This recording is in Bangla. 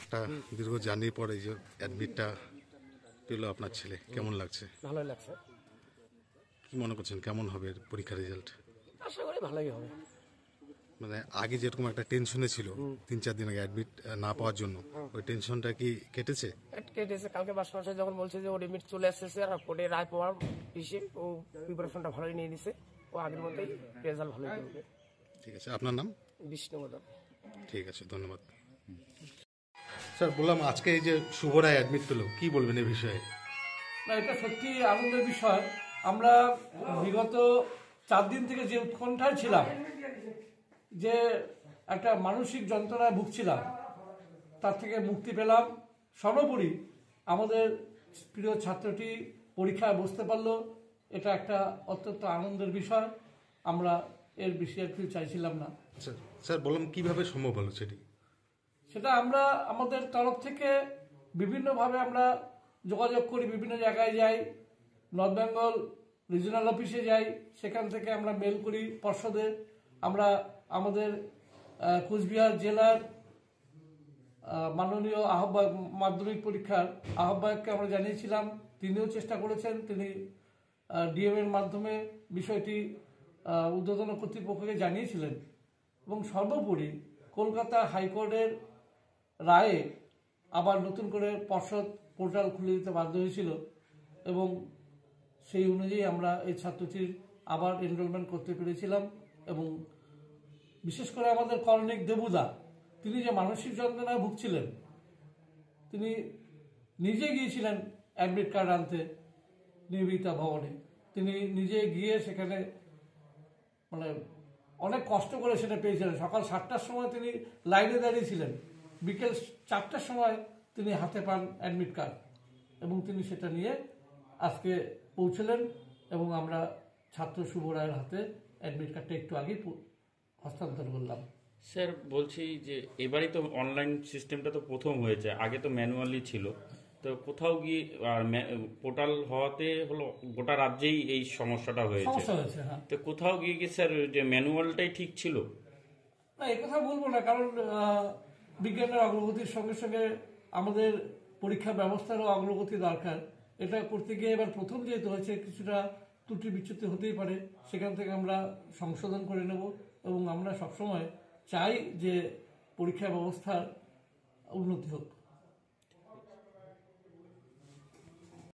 একটা দীর্ঘ জার্নির পরে যে অ্যাডমিটটা পেলো আপনার ছেলে, কেমন লাগছে? ভালোই লাগছে। কি মনে করছেন কেমন হবে পরীক্ষার রেজাল্ট? আশা করি ভালোই হবে। মানে আগে যেরকম একটা টেনশনে ছিল 3-4 দিন আগে অ্যাডমিট না পাওয়ার জন্য, ওই টেনশনটা কি কেটেছে? কেটেছে। কালকে মাস্টার যখন বলছে যে ও লিমিট চলে আসছে আর কোর্টে রায় পাওয়ার পিছিয়ে ও প্রিপারেশনটা ভালোই নিয়ে নিছে, ও আগের মতোই রেজাল্ট ভালোই করবে। ঠিক আছে, আপনার নাম? বিষ্ণুবর্ধন। ঠিক আছে, ধন্যবাদ। স্যার, বললাম আজকে এই যে শুভ রায় অ্যাডমিট পেলো, কি বলবেন এই বিষয়ে? না, এটা সত্যি আনন্দের বিষয়। আমরা বিগত 4 দিন থেকে যে উৎকণ্ঠায় ছিলাম, যে একটা মানসিক যন্ত্রণায় ভুগছিলাম, তার থেকে মুক্তি পেলাম। সর্বোপরি আমাদের প্রিয় ছাত্রটি পরীক্ষায় বসতে পারলো, এটা একটা অত্যন্ত আনন্দের বিষয়। আমরা এর বেশি আর কিছু চাইছিলাম না। স্যার বললাম কিভাবে সম্ভব হলো সেটা আমরা আমাদের তরফ থেকে বিভিন্নভাবে আমরা যোগাযোগ করি, বিভিন্ন জায়গায় যাই, নর্থ বেঙ্গল রিজিওনাল অফিসে যাই, সেখান থেকে আমরা মেল করি পর্ষদে। আমরা আমাদের কোচবিহার জেলার মাননীয় আহ্বায়ক, মাধ্যমিক পরীক্ষার আহ্বায়ককে আমরা জানিয়েছিলাম, তিনিও চেষ্টা করেছেন। তিনি ডিএম এর মাধ্যমে বিষয়টি ঊর্ধ্বতন কর্তৃপক্ষকে জানিয়েছিলেন। এবং সর্বোপরি কলকাতা হাইকোর্টের রায়ে আবার নতুন করে পর্ষদ পোর্টাল খুলে দিতে বাধ্য হয়েছিল এবং সেই অনুযায়ী আমরা এই ছাত্রটির আবার এনরোলমেন্ট করতে পেরেছিলাম। এবং বিশেষ করে আমাদের কর্ণিক দেবুদা, তিনি যে মানসিক যন্ত্রণায় ভুগছিলেন, তিনি নিজে গিয়েছিলেন অ্যাডমিট কার্ড আনতে নির্ভীতা ভবনে। তিনি নিজে গিয়ে সেখানে মানে অনেক কষ্ট করে সেটা পেয়েছিলেন। সকাল 7টার সময় তিনি লাইনে দাঁড়িয়েছিলেন, বিকেল 4টার সময় তিনি হাতে পান অ্যাডমিট কার্ড এবং তিনি সেটা নিয়ে আজকে পৌঁছলেন এবং আমরা ছাত্র শুভ রায়ের হাতে অ্যাডমিট কার্ডটা একটু আগেই হস্তান্তর করলাম। স্যার বলছি যে এবারই তো অনলাইন সিস্টেমটা তো প্রথম হয়েছে, আগে তো ম্যানুয়ালি ছিল, তো কোথাও গিয়ে পোর্টাল হওয়াতে হলো গোটা রাজ্যেই এই সমস্যাটা হয়েছে। হ্যাঁ, তো কোথাও গিয়ে কি স্যার যে ম্যানুয়ালটাই ঠিক ছিল? না, এ কথা বলবো না, কারণ বিজ্ঞানের অগ্রগতির সঙ্গে সঙ্গে আমাদের পরীক্ষা ব্যবস্থারও অগ্রগতি দরকার। এটা করতে গিয়ে এবার প্রথম যেহেতু হয়েছে, কিছুটা ত্রুটি বিচ্যুতি হতেই পারে, সেখান থেকে আমরা সংশোধন করে নেব এবং আমরা সবসময় চাই যে পরীক্ষা ব্যবস্থার উন্নতি হোক।